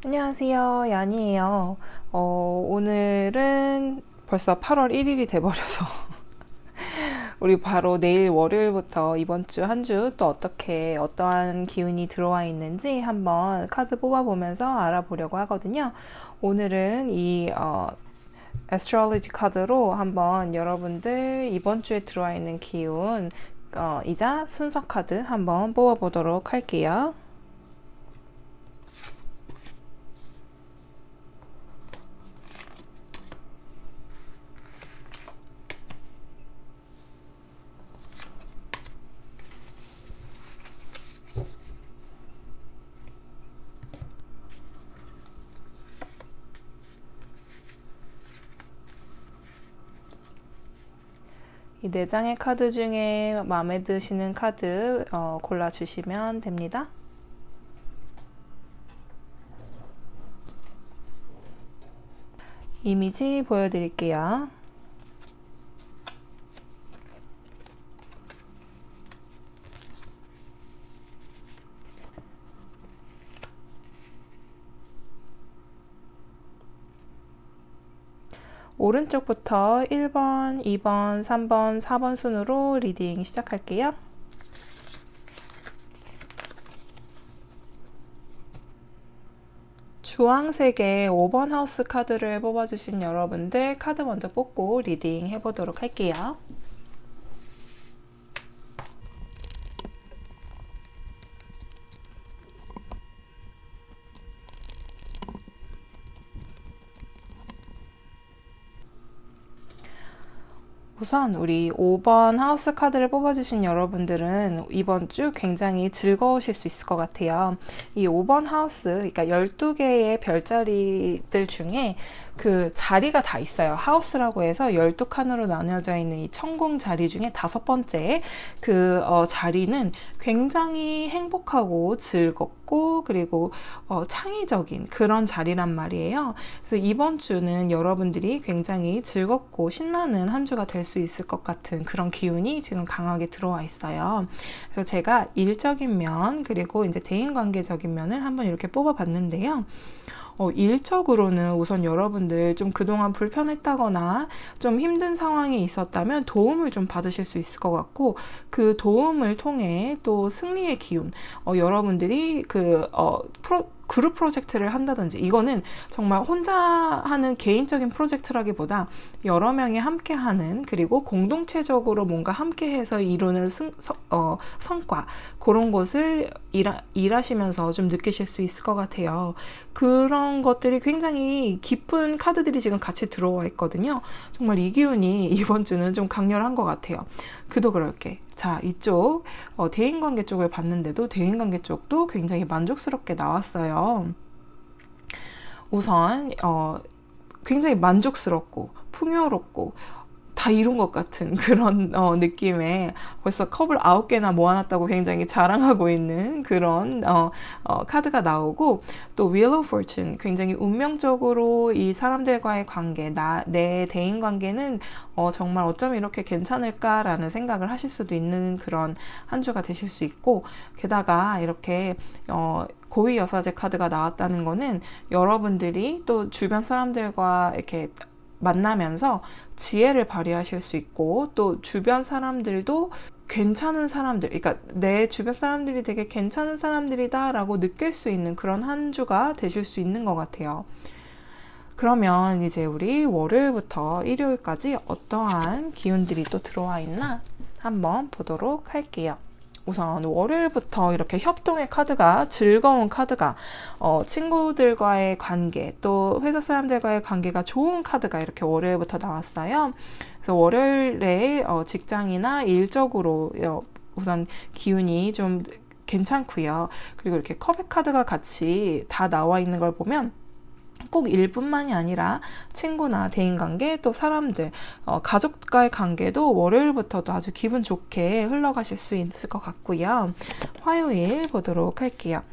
안녕하세요. 야니에요. 오늘은 벌써 8월 1일이 돼버려서 우리 바로 내일 월요일부터 이번 주 한 주 또 어떻게 어떠한 기운이 들어와 있는지 한번 카드 뽑아보면서 알아보려고 하거든요. 오늘은 이 애스트롤로지 카드로 한번 여러분들 이번 주에 들어와 있는 기운 이자 순서 카드 한번 뽑아보도록 할게요. 이 네 장의 카드 중에 마음에 드시는 카드 골라주시면 됩니다. 이미지 보여드릴게요. 오른쪽부터 1번, 2번, 3번, 4번 순으로 리딩 시작할게요. 주황색의 5번 하우스 카드를 뽑아주신 여러분들 카드 먼저 뽑고 리딩 해보도록 할게요. 우선 우리 5번 하우스 카드를 뽑아주신 여러분들은 이번 주 굉장히 즐거우실 수 있을 것 같아요. 이 5번 하우스, 그러니까 12개의 별자리들 중에 그 자리가 다 있어요. 하우스라고 해서 12칸으로 나뉘어져 있는 이 천궁 자리 중에 5번째 그 자리는 굉장히 행복하고 즐겁고 그리고 창의적인 그런 자리란 말이에요. 그래서 이번 주는 여러분들이 굉장히 즐겁고 신나는 한 주가 될 수 있을 것 같은 그런 기운이 지금 강하게 들어와 있어요. 그래서 제가 일적인 면 그리고 이제 대인관계적인 면을 한번 이렇게 뽑아봤는데요. 일적으로는 우선 여러분들 좀 그동안 불편했다거나 좀 힘든 상황이 있었다면 도움을 좀 받으실 수 있을 것 같고 그 도움을 통해 또 승리의 기운 여러분들이 그룹 프로젝트를 한다든지 이거는 정말 혼자 하는 개인적인 프로젝트라기보다 여러 명이 함께 하는 그리고 공동체적으로 뭔가 함께 해서 이루는 성과 그런 것을 일하시면서 좀 느끼실 수 있을 것 같아요. 그런 것들이 굉장히 깊은 카드들이 지금 같이 들어와 있거든요. 정말 이 기운이 이번 주는 좀 강렬한 것 같아요. 그도 그럴게. 자, 이쪽 대인관계 쪽을 봤는데도 대인관계 쪽도 굉장히 만족스럽게 나왔어요. 우선 굉장히 만족스럽고 풍요롭고 다 이룬 것 같은 그런 느낌에 벌써 컵을 9개나 모아놨다고 굉장히 자랑하고 있는 그런 카드가 나오고 또 Wheel of Fortune 굉장히 운명적으로 이 사람들과의 관계 내 대인관계는 정말 어쩜 이렇게 괜찮을까라는 생각을 하실 수도 있는 그런 한 주가 되실 수 있고 게다가 이렇게 고위 여사제 카드가 나왔다는 거는 여러분들이 또 주변 사람들과 이렇게 만나면서 지혜를 발휘하실 수 있고 또 주변 사람들도 괜찮은 사람들, 그러니까 내 주변 사람들이 되게 괜찮은 사람들이다 라고 느낄 수 있는 그런 한 주가 되실 수 있는 것 같아요. 그러면 이제 우리 월요일부터 일요일까지 어떠한 기운들이 또 들어와 있나 한번 보도록 할게요. 우선 월요일부터 이렇게 협동의 카드가 즐거운 카드가 친구들과의 관계 또 회사 사람들과의 관계가 좋은 카드가 이렇게 월요일부터 나왔어요. 그래서 월요일에 직장이나 일적으로 우선 기운이 좀 괜찮고요. 그리고 이렇게 컵의 카드가 같이 다 나와 있는 걸 보면 꼭 일뿐만이 아니라 친구나 대인관계 또 사람들 가족과의 관계도 월요일부터도 아주 기분 좋게 흘러가실 수 있을 것 같고요. 화요일 보도록 할게요.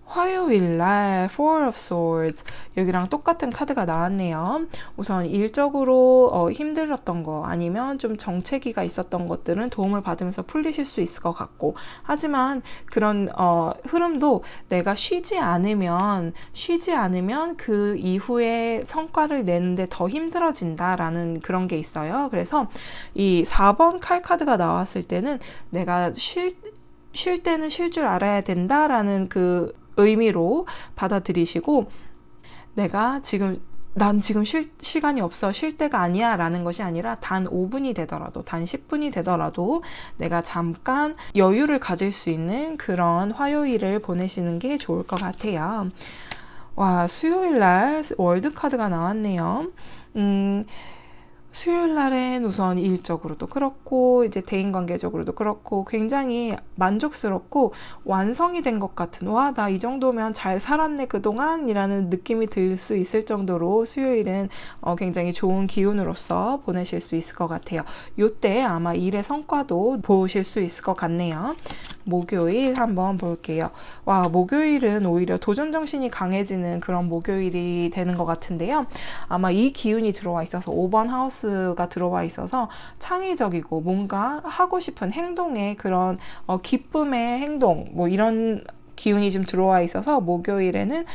화요일 날 Four of Swords 여기랑 똑같은 카드가 나왔네요. 우선 일적으로 힘들었던 거 아니면 좀 정체기가 있었던 것들은 도움을 받으면서 풀리실 수 있을 것 같고, 하지만 그런 흐름도 내가 쉬지 않으면 그 이후에 성과를 내는데 더 힘들어진다라는 그런 게 있어요. 그래서 이 4번 칼 카드가 나왔을 때는 내가 쉴 때는 쉴 줄 알아야 된다라는 그 의미로 받아들이시고, 난 지금 쉴 시간이 없어, 쉴 때가 아니야 라는 것이 아니라 단 5분이 되더라도, 단 10분이 되더라도 내가 잠깐 여유를 가질 수 있는 그런 화요일을 보내시는 게 좋을 것 같아요. 와, 수요일 날 월드카드가 나왔네요. 수요일 날엔 우선 일적으로도 그렇고 이제 대인관계적으로도 그렇고 굉장히 만족스럽고 완성이 된 것 같은, 와, 나 이 정도면 잘 살았네 그동안 이라는 느낌이 들 수 있을 정도로 수요일은 굉장히 좋은 기운으로서 보내실 수 있을 것 같아요. 요때 아마 일의 성과도 보실 수 있을 것 같네요. 목요일 한번 볼게요. 와, 목요일은 오히려 도전정신이 강해지는 그런 목요일이 되는 것 같은데요. 아마 이 기운이 들어와 있어서 5번 하우스가 들어와 있어서 창의적이고 뭔가 하고 싶은 행동의 그런 기쁨의 행동, 뭐 이런 기운이 좀 들어와 있어서 목요일에는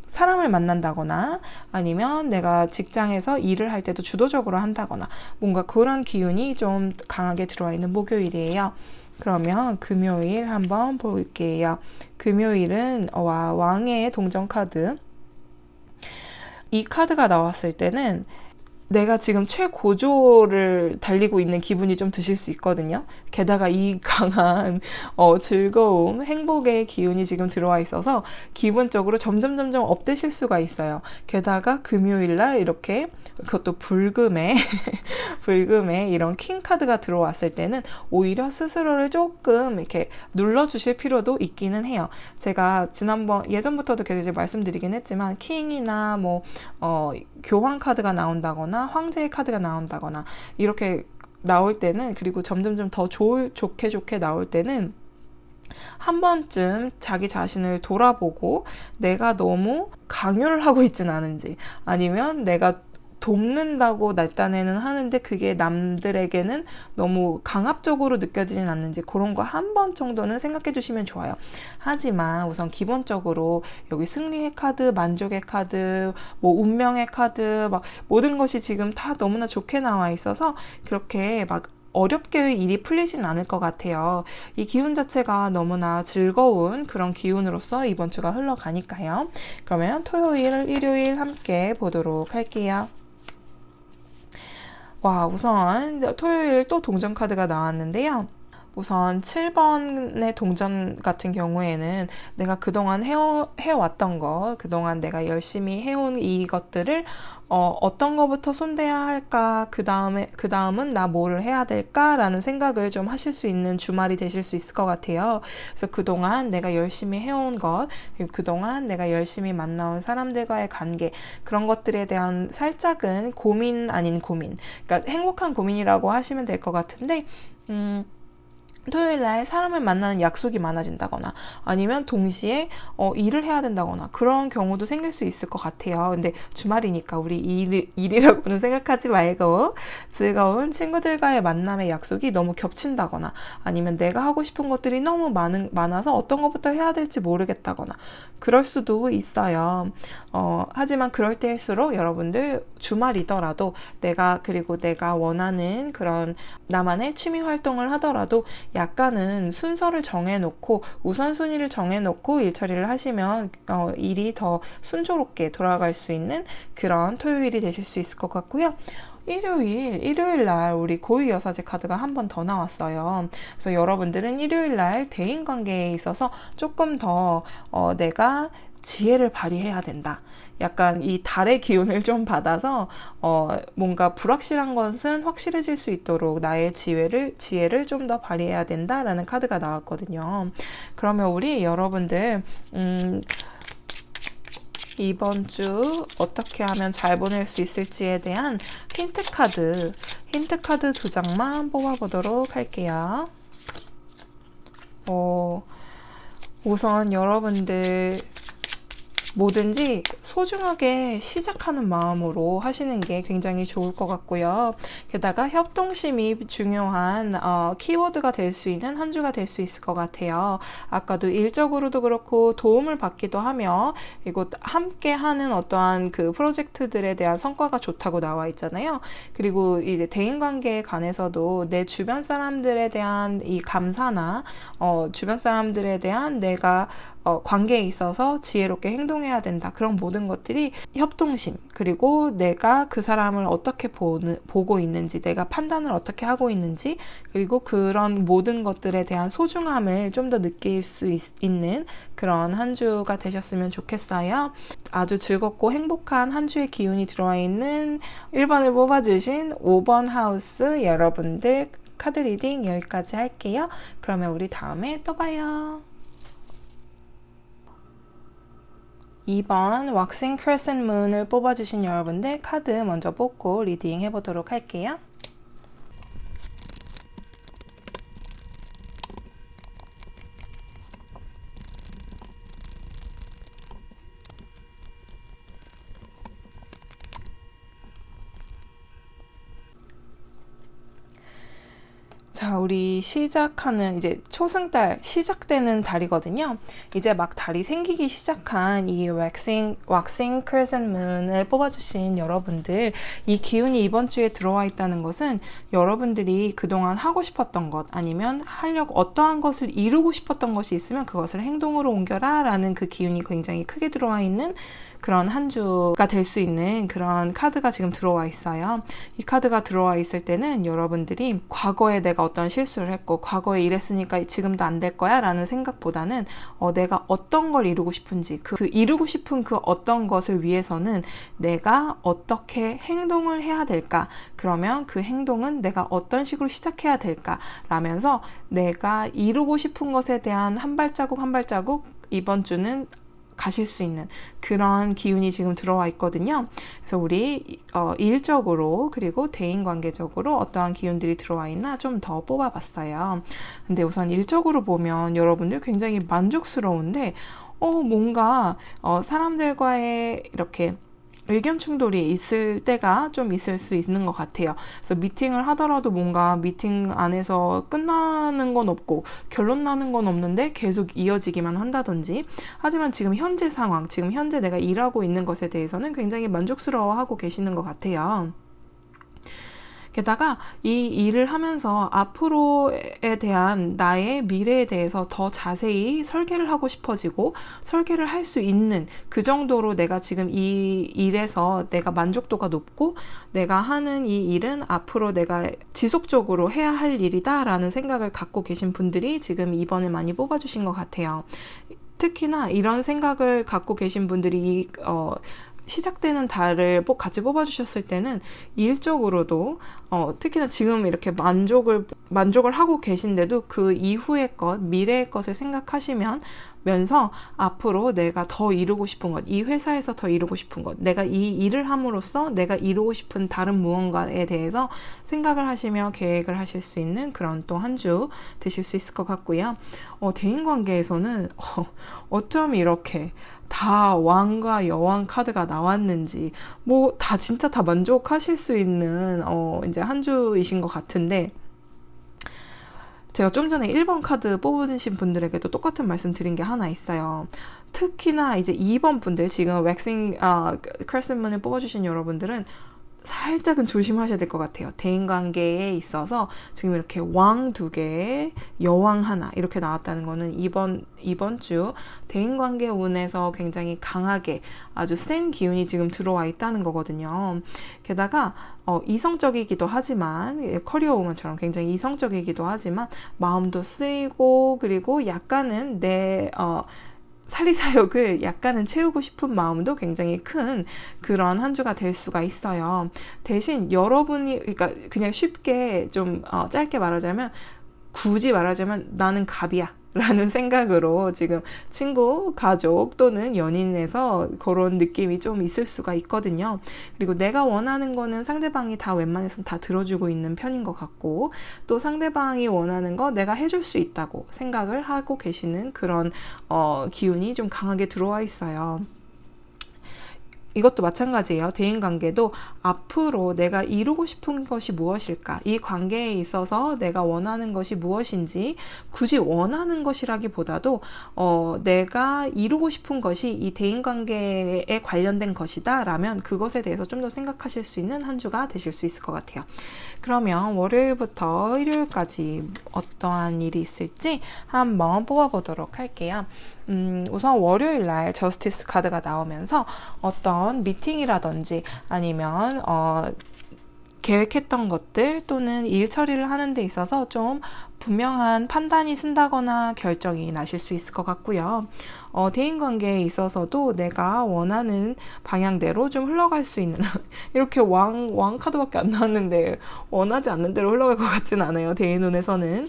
사람을 만난다거나 아니면 내가 직장에서 일을 할 때도 주도적으로 한다거나 뭔가 그런 기운이 좀 강하게 들어와 있는 목요일이에요. 그러면 금요일 한번 볼게요. 금요일은 왕의 동전 카드. 이 카드가 나왔을 때는 내가 지금 최고조를 달리고 있는 기분이 좀 드실 수 있거든요. 게다가 이 강한 즐거움, 행복의 기운이 지금 들어와 있어서 기분적으로 점점 업되실 수가 있어요. 게다가 금요일날 이렇게, 그것도 불금에 이런 킹 카드가 들어왔을 때는 오히려 스스로를 조금 이렇게 눌러주실 필요도 있기는 해요. 제가 예전부터도 계속 이제 말씀드리긴 했지만 킹이나 교황 카드가 나온다거나 황제의 카드가 나온다거나 이렇게 나올 때는, 그리고 점점 더 좋게 나올 때는 한 번쯤 자기 자신을 돌아보고 내가 너무 강요를 하고 있진 않은지, 아니면 내가 돕는다고 날 딴에는 하는데 그게 남들에게는 너무 강압적으로 느껴지진 않는지, 그런 거 한 번 정도는 생각해 주시면 좋아요. 하지만 우선 기본적으로 여기 승리의 카드, 만족의 카드, 운명의 카드, 막 모든 것이 지금 다 너무나 좋게 나와 있어서 그렇게 막 어렵게 일이 풀리진 않을 것 같아요. 이 기운 자체가 너무나 즐거운 그런 기운으로서 이번 주가 흘러가니까요. 그러면 토요일, 일요일 함께 보도록 할게요. 와, 우선 토요일 또 동전 카드가 나왔는데요. 우선 7번의 동전 같은 경우에는 내가 그동안 해왔던 거, 그동안 내가 열심히 해온 이것들을 어떤 거부터 손대야 할까, 그 다음은 나 뭐를 해야 될까라는 생각을 좀 하실 수 있는 주말이 되실 수 있을 것 같아요. 그래서 그동안 내가 열심히 해온 것, 그리고 그동안 내가 열심히 만나온 사람들과의 관계, 그런 것들에 대한 살짝은 고민 아닌 고민, 그러니까 행복한 고민이라고 하시면 될 것 같은데, 토요일 날 사람을 만나는 약속이 많아진다거나 아니면 동시에 일을 해야 된다거나 그런 경우도 생길 수 있을 것 같아요. 근데 주말이니까 우리 일이라고는 생각하지 말고 즐거운 친구들과의 만남의 약속이 너무 겹친다거나 아니면 내가 하고 싶은 것들이 너무 많아서 어떤 것부터 해야 될지 모르겠다거나 그럴 수도 있어요. 하지만 그럴 때일수록 여러분들 주말이더라도 내가 원하는 그런 나만의 취미 활동을 하더라도 약간은 순서를 정해놓고 우선순위를 정해놓고 일 처리를 하시면 일이 더 순조롭게 돌아갈 수 있는 그런 토요일이 되실 수 있을 것 같고요. 일요일 날 우리 고유여사제 카드가 한 번 더 나왔어요. 그래서 여러분들은 일요일 날 대인관계에 있어서 조금 더 내가 지혜를 발휘해야 된다. 약간 이 달의 기운을 좀 받아서 뭔가 불확실한 것은 확실해질 수 있도록 나의 지혜를 좀 더 발휘해야 된다라는 카드가 나왔거든요. 그러면 우리 여러분들 이번 주 어떻게 하면 잘 보낼 수 있을지에 대한 힌트 카드 2장만 뽑아보도록 할게요. 우선 여러분들 뭐든지 소중하게 시작하는 마음으로 하시는 게 굉장히 좋을 것 같고요. 게다가 협동심이 중요한 키워드가 될 수 있는 한 주가 될 수 있을 것 같아요. 아까도 일적으로도 그렇고 도움을 받기도 하며, 그리고 함께 하는 어떠한 그 프로젝트들에 대한 성과가 좋다고 나와 있잖아요. 그리고 이제 대인관계에 관해서도 내 주변 사람들에 대한 이 감사나 주변 사람들에 대한 내가 관계에 있어서 지혜롭게 행동해야 된다. 그런 모든 것들이 협동심, 그리고 내가 그 사람을 어떻게 보고 있는지, 내가 판단을 어떻게 하고 있는지, 그리고 그런 모든 것들에 대한 소중함을 좀 더 느낄 수 있는 그런 한 주가 되셨으면 좋겠어요. 아주 즐겁고 행복한 한 주의 기운이 들어와 있는 1번을 뽑아주신 5번 하우스 여러분들 카드 리딩 여기까지 할게요. 그러면 우리 다음에 또 봐요. 2번 왁싱 크레센트 문을 뽑아주신 여러분들 카드 먼저 뽑고 리딩 해보도록 할게요. 자, 우리 시작하는 이제 초승달 시작되는 달이거든요. 이제 막 달이 생기기 시작한 이 왁싱 크레센트 문을 뽑아주신 여러분들, 이 기운이 이번 주에 들어와 있다는 것은 여러분들이 그동안 하고 싶었던 것, 아니면 하려고 어떠한 것을 이루고 싶었던 것이 있으면 그것을 행동으로 옮겨라 라는 그 기운이 굉장히 크게 들어와 있는 그런 한 주가 될 수 있는 그런 카드가 지금 들어와 있어요. 이 카드가 들어와 있을 때는 여러분들이 과거에 내가 어떤 실수를 했고 과거에 이랬으니까 지금도 안 될 거야 라는 생각보다는 내가 어떤 걸 이루고 싶은지, 그 이루고 싶은 그 어떤 것을 위해서는 내가 어떻게 행동을 해야 될까, 그러면 그 행동은 내가 어떤 식으로 시작해야 될까 라면서 내가 이루고 싶은 것에 대한 한 발자국 한 발자국 이번 주는 가실 수 있는 그런 기운이 지금 들어와 있거든요. 그래서 우리 일적으로 그리고 대인관계적으로 어떠한 기운들이 들어와 있나 좀 더 뽑아봤어요. 근데 우선 일적으로 보면 여러분들 굉장히 만족스러운데 뭔가 사람들과의 이렇게 의견 충돌이 있을 때가 좀 있을 수 있는 것 같아요. 그래서 미팅을 하더라도 뭔가 미팅 안에서 끝나는 건 없고 결론 나는 건 없는데 계속 이어지기만 한다든지, 하지만 지금 현재 상황, 지금 현재 내가 일하고 있는 것에 대해서는 굉장히 만족스러워하고 계시는 것 같아요. 게다가 이 일을 하면서 앞으로에 대한 나의 미래에 대해서 더 자세히 설계를 하고 싶어지고 설계를 할 수 있는 그 정도로 내가 지금 이 일에서 내가 만족도가 높고 내가 하는 이 일은 앞으로 내가 지속적으로 해야 할 일이다 라는 생각을 갖고 계신 분들이 지금 2번을 많이 뽑아주신 것 같아요. 특히나 이런 생각을 갖고 계신 분들이 시작되는 달을 같이 뽑아주셨을 때는 일적으로도 특히나 지금 이렇게 만족을 하고 계신데도 그 이후의 것, 미래의 것을 생각하시면서 앞으로 내가 더 이루고 싶은 것, 이 회사에서 더 이루고 싶은 것, 내가 이 일을 함으로써 내가 이루고 싶은 다른 무언가에 대해서 생각을 하시며 계획을 하실 수 있는 그런 또 한 주 되실 수 있을 것 같고요. 대인관계에서는 어쩜 이렇게 다 왕과 여왕 카드가 나왔는지 다 진짜 다 만족하실 수 있는 이제 한 주이신 것 같은데, 제가 좀 전에 1번 카드 뽑으신 분들에게도 똑같은 말씀 드린 게 하나 있어요. 특히나 이제 2번 분들, 지금 왁싱 크레센트 문을 뽑아주신 여러분들은 살짝은 조심하셔야 될 것 같아요. 대인관계에 있어서 지금 이렇게 왕 2개, 여왕 하나 이렇게 나왔다는 거는 이번 주 대인관계 운에서 굉장히 강하게 아주 센 기운이 지금 들어와 있다는 거거든요. 게다가 이성적이기도 하지만, 커리어 우먼처럼 굉장히 이성적이기도 하지만 마음도 쓰이고, 그리고 약간은 내 사리사욕을 약간은 채우고 싶은 마음도 굉장히 큰 그런 한 주가 될 수가 있어요. 대신 여러분이, 그러니까 그냥 쉽게 좀 짧게 말하자면, 굳이 말하자면 나는 갑이야, 라는 생각으로 지금 친구, 가족 또는 연인에서 그런 느낌이 좀 있을 수가 있거든요. 그리고 내가 원하는 거는 상대방이 다 웬만해서 다 들어주고 있는 편인 것 같고, 또 상대방이 원하는 거 내가 해줄 수 있다고 생각을 하고 계시는 그런 기운이 좀 강하게 들어와 있어요. 이것도 마찬가지예요. 대인관계도 앞으로 내가 이루고 싶은 것이 무엇일까? 이 관계에 있어서 내가 원하는 것이 무엇인지, 굳이 원하는 것이라기보다도 내가 이루고 싶은 것이 이 대인관계에 관련된 것이다 라면 그것에 대해서 좀 더 생각하실 수 있는 한 주가 되실 수 있을 것 같아요. 그러면 월요일부터 일요일까지 어떠한 일이 있을지 한번 뽑아보도록 할게요. 우선 월요일 날 저스티스 카드가 나오면서 어떤 미팅이라든지 아니면 계획했던 것들 또는 일 처리를 하는 데 있어서 좀 분명한 판단이 쓴다거나 결정이 나실 수 있을 것 같고요. 대인관계에 있어서도 내가 원하는 방향대로 좀 흘러갈 수 있는 이렇게 왕 카드밖에 안 나왔는데 원하지 않는 대로 흘러갈 것 같진 않아요. 대인 눈에서는.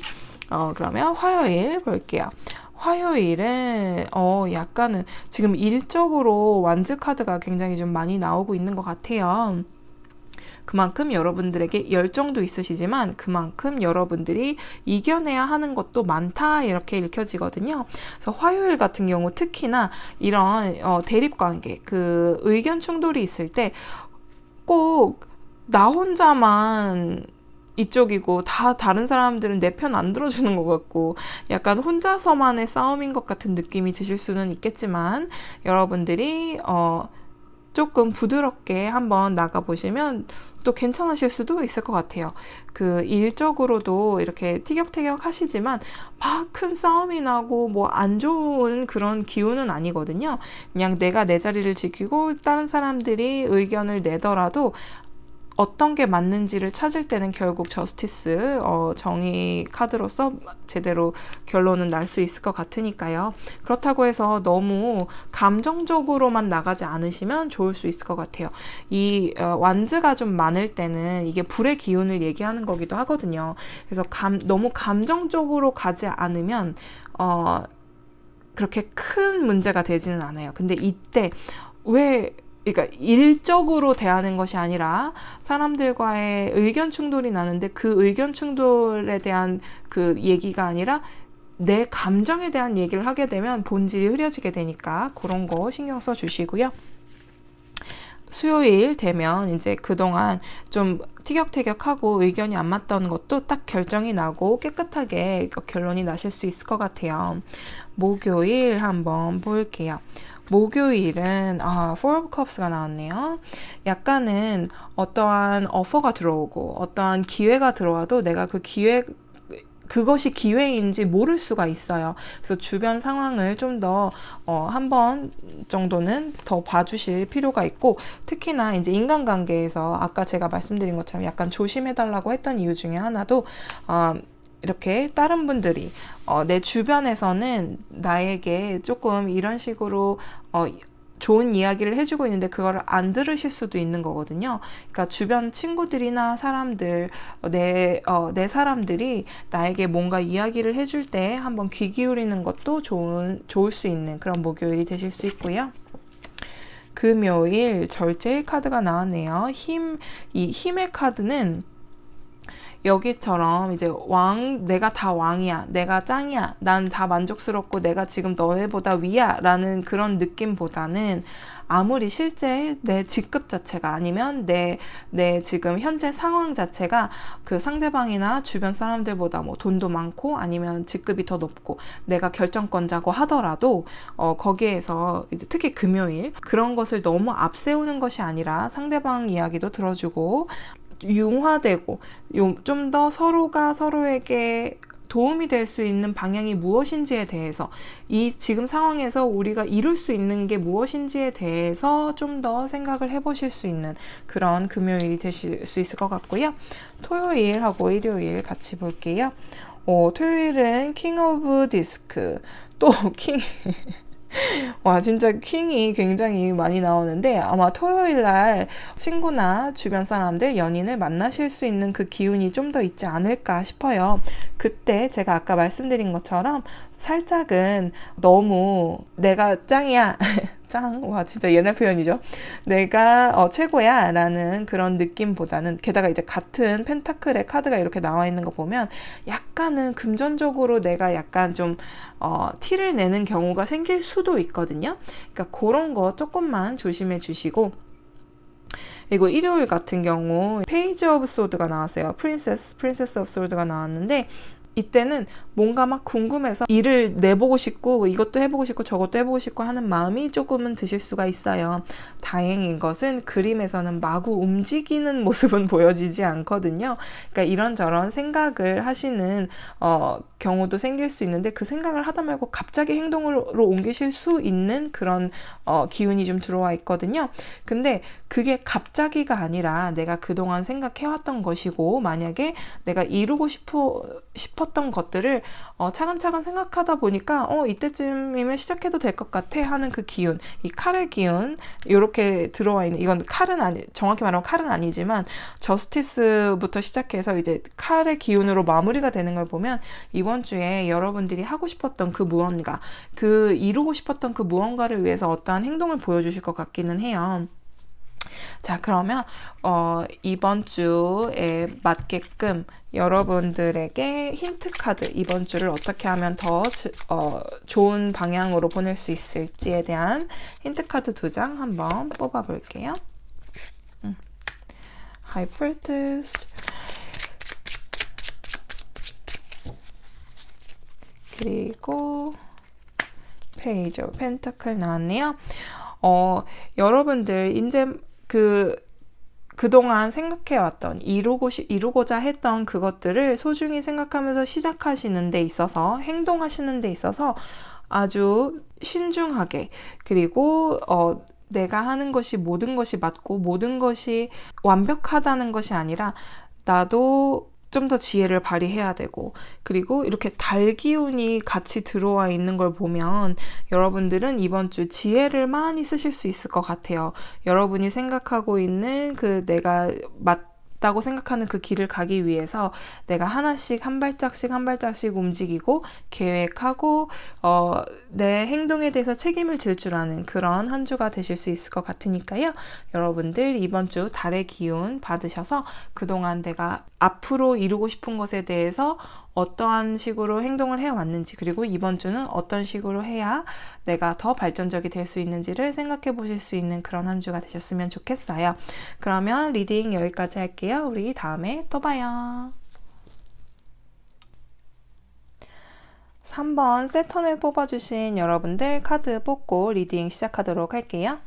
그러면 화요일 볼게요. 화요일은 약간은 지금 일적으로 완즈 카드가 굉장히 좀 많이 나오고 있는 것 같아요. 그만큼 여러분들에게 열정도 있으시지만 그만큼 여러분들이 이겨내야 하는 것도 많다 이렇게 읽혀지거든요. 그래서 화요일 같은 경우 특히나 이런 대립관계, 그 의견 충돌이 있을 때 꼭 나 혼자만 이쪽이고 다 다른 사람들은 내 편 안 들어주는 것 같고 약간 혼자서만의 싸움인 것 같은 느낌이 드실 수는 있겠지만 여러분들이 조금 부드럽게 한번 나가보시면 또 괜찮으실 수도 있을 것 같아요. 그 일적으로도 이렇게 티격태격 하시지만 막 큰 싸움이 나고 뭐 안 좋은 그런 기운은 아니거든요. 그냥 내가 내 자리를 지키고 다른 사람들이 의견을 내더라도 어떤 게 맞는지를 찾을 때는 결국 저스티스 정의 카드로서 제대로 결론은 날 수 있을 것 같으니까요. 그렇다고 해서 너무 감정적으로만 나가지 않으시면 좋을 수 있을 것 같아요. 이 완즈가 좀 많을 때는 이게 불의 기운을 얘기하는 거기도 하거든요. 그래서 너무 감정적으로 가지 않으면 그렇게 큰 문제가 되지는 않아요. 근데 이때 그러니까 일적으로 대하는 것이 아니라 사람들과의 의견 충돌이 나는데 그 의견 충돌에 대한 그 얘기가 아니라 내 감정에 대한 얘기를 하게 되면 본질이 흐려지게 되니까 그런 거 신경 써 주시고요. 수요일 되면 이제 그동안 좀 티격태격하고 의견이 안 맞던 것도 딱 결정이 나고 깨끗하게 결론이 나실 수 있을 것 같아요. 목요일 한번 볼게요. 목요일은 Four of Cups가 나왔네요. 약간은 어떠한 오퍼가 들어오고 어떠한 기회가 들어와도 내가 그것이 기회인지 모를 수가 있어요. 그래서 주변 상황을 좀 더 한 번 정도는 더 봐주실 필요가 있고, 특히나 이제 인간관계에서 아까 제가 말씀드린 것처럼 약간 조심해달라고 했던 이유 중에 하나도 이렇게 다른 분들이 내 주변에서는 나에게 조금 이런 식으로 좋은 이야기를 해주고 있는데 그거를 안 들으실 수도 있는 거거든요. 그러니까 주변 친구들이나 사람들, 내 사람들이 나에게 뭔가 이야기를 해줄 때 한번 귀 기울이는 것도 좋을 수 있는 그런 목요일이 되실 수 있고요. 금요일 절제의 카드가 나왔네요. 이 힘의 카드는 여기처럼 이제 내가 다 왕이야, 내가 짱이야, 난 다 만족스럽고 내가 지금 너네보다 위야 라는 그런 느낌보다는 아무리 실제 내 직급 자체가 아니면 내 지금 현재 상황 자체가 그 상대방이나 주변 사람들보다 뭐 돈도 많고 아니면 직급이 더 높고 내가 결정권자고 하더라도 거기에서 이제 특히 금요일 그런 것을 너무 앞세우는 것이 아니라 상대방 이야기도 들어주고 융화되고 좀 더 서로가 서로에게 도움이 될 수 있는 방향이 무엇인지에 대해서 이 지금 상황에서 우리가 이룰 수 있는 게 무엇인지에 대해서 좀 더 생각을 해보실 수 있는 그런 금요일이 되실 수 있을 것 같고요. 토요일하고 일요일 같이 볼게요. 토요일은 킹 오브 디스크 또 킹 와, 진짜 킹이 굉장히 많이 나오는데 아마 토요일 날 친구나 주변 사람들, 연인을 만나실 수 있는 그 기운이 좀 더 있지 않을까 싶어요. 그때 제가 아까 말씀드린 것처럼 살짝은 너무 내가 짱이야. 짱, 와, 진짜 옛날 표현이죠. 내가 최고야 라는 그런 느낌보다는, 게다가 이제 같은 펜타클의 카드가 이렇게 나와 있는 거 보면 약간은 금전적으로 내가 약간 좀 티를 내는 경우가 생길 수도 있거든요. 그러니까 그런 거 조금만 조심해 주시고, 그리고 일요일 같은 경우 페이지 오브 소드가 나왔어요. 프린세스 오브 소드가 나왔는데, 이때는 뭔가 막 궁금해서 일을 내보고 싶고 이것도 해보고 싶고 저것도 해보고 싶고 하는 마음이 조금은 드실 수가 있어요. 다행인 것은 그림에서는 마구 움직이는 모습은 보여지지 않거든요. 그러니까 이런저런 생각을 하시는 경우도 생길 수 있는데, 그 생각을 하다 말고 갑자기 행동으로 옮기실 수 있는 그런 기운이 좀 들어와 있거든요. 근데 그게 갑자기가 아니라 내가 그동안 생각해왔던 것이고, 만약에 내가 이루고 싶었던 것들을 차근차근 생각하다 보니까 이때쯤이면 시작해도 될 것 같아 하는 그 기운, 이 칼의 기운 이렇게 들어와 있는, 이건 칼은 정확히 말하면 칼은 아니지만 저스티스부터 시작해서 이제 칼의 기운으로 마무리가 되는 걸 보면, 이번 주에 여러분들이 하고 싶었던 그 무언가, 그 이루고 싶었던 그 무언가를 위해서 어떠한 행동을 보여주실 것 같기는 해요. 자, 그러면 이번 주에 맞게끔 여러분들에게 힌트 카드, 이번 주를 어떻게 하면 더 좋은 방향으로 보낼 수 있을지에 대한 힌트 카드 2장 한번 뽑아 볼게요. High Priestess, 그리고 Page of Pentacle 나왔네요. 여러분들 이제 그동안 생각해왔던, 이루고자 했던 그것들을 소중히 생각하면서 시작하시는 데 있어서, 행동하시는 데 있어서 아주 신중하게, 그리고 내가 하는 것이 모든 것이 맞고 모든 것이 완벽하다는 것이 아니라 나도 좀 더 지혜를 발휘해야 되고, 그리고 이렇게 달 기운이 같이 들어와 있는 걸 보면 여러분들은 이번 주 지혜를 많이 쓰실 수 있을 것 같아요. 여러분이 생각하고 있는 그 내가 맞다고 생각하는 그 길을 가기 위해서 내가 하나씩 한 발짝씩 움직이고 계획하고 내 행동에 대해서 책임을 질 줄 아는 그런 한 주가 되실 수 있을 것 같으니까요. 여러분들 이번 주 달의 기운 받으셔서 그동안 내가 앞으로 이루고 싶은 것에 대해서 어떠한 식으로 행동을 해왔는지, 그리고 이번 주는 어떤 식으로 해야 내가 더 발전적이 될 수 있는지를 생각해 보실 수 있는 그런 한 주가 되셨으면 좋겠어요. 그러면 리딩 여기까지 할게요. 우리 다음에 또 봐요. 3번 세턴을 뽑아주신 여러분들 카드 뽑고 리딩 시작하도록 할게요.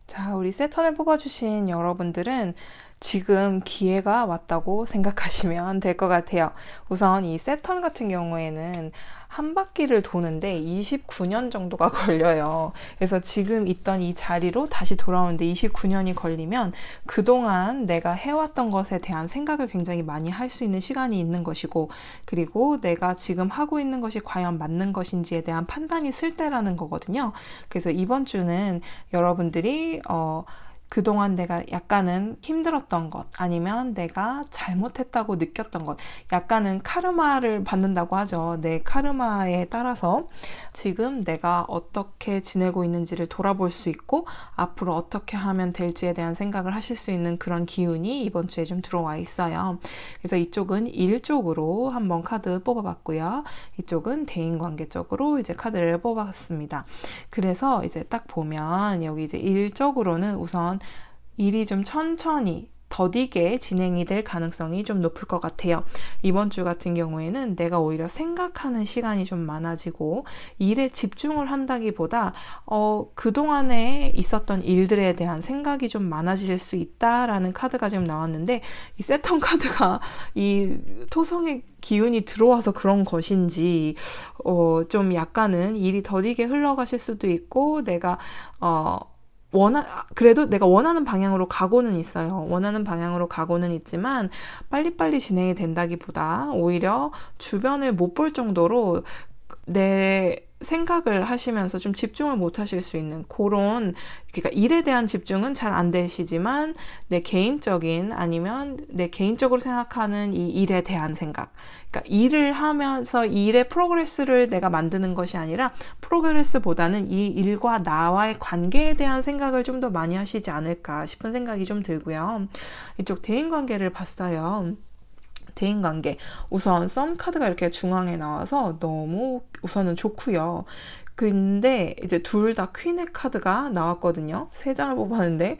자, 우리 세턴을 뽑아주신 여러분들은 지금 기회가 왔다고 생각하시면 될 것 같아요. 우선 이 세턴 같은 경우에는 한 바퀴를 도는데 29년 정도가 걸려요. 그래서 지금 있던 이 자리로 다시 돌아오는데 29년이 걸리면 그동안 내가 해왔던 것에 대한 생각을 굉장히 많이 할 수 있는 시간이 있는 것이고, 그리고 내가 지금 하고 있는 것이 과연 맞는 것인지에 대한 판단이 쓸 때라는 거거든요. 그래서 이번 주는 여러분들이 그동안 내가 약간은 힘들었던 것, 아니면 내가 잘못했다고 느꼈던 것, 약간은 카르마를 받는다고 하죠. 내 카르마에 따라서 지금 내가 어떻게 지내고 있는지를 돌아볼 수 있고, 앞으로 어떻게 하면 될지에 대한 생각을 하실 수 있는 그런 기운이 이번 주에 좀 들어와 있어요. 그래서 이쪽은 일 쪽으로 한번 카드 뽑아봤고요. 이쪽은 대인관계 쪽으로 이제 카드를 뽑았습니다. 그래서 이제 딱 보면 여기 이제 일적으로는 우선 일이 좀 천천히 더디게 진행이 될 가능성이 좀 높을 것 같아요. 이번 주 같은 경우에는 내가 오히려 생각하는 시간이 좀 많아지고 일에 집중을 한다기보다 그동안에 있었던 일들에 대한 생각이 좀 많아질 수 있다라는 카드가 지금 나왔는데, 이 세턴 카드가 이 토성의 기운이 들어와서 그런 것인지 좀 약간은 일이 더디게 흘러가실 수도 있고, 내가 그래도 내가 원하는 방향으로 가고는 있어요. 원하는 방향으로 가고는 있지만 빨리빨리 진행이 된다기보다 오히려 주변을 못 볼 정도로 내 생각을 하시면서 좀 집중을 못 하실 수 있는 그런, 그러니까 일에 대한 집중은 잘 안 되시지만 내 개인적인, 아니면 내 개인적으로 생각하는 이 일에 대한 생각, 그러니까 일을 하면서 이 일의 프로그레스를 내가 만드는 것이 아니라 프로그레스보다는 이 일과 나와의 관계에 대한 생각을 좀 더 많이 하시지 않을까 싶은 생각이 좀 들고요. 이쪽 대인관계를 봤어요. 대인관계. 우선 썸 카드가 이렇게 중앙에 나와서 너무 우선은 좋고요. 근데 이제 둘 다 퀸의 카드가 나왔거든요. 세 장을 뽑았는데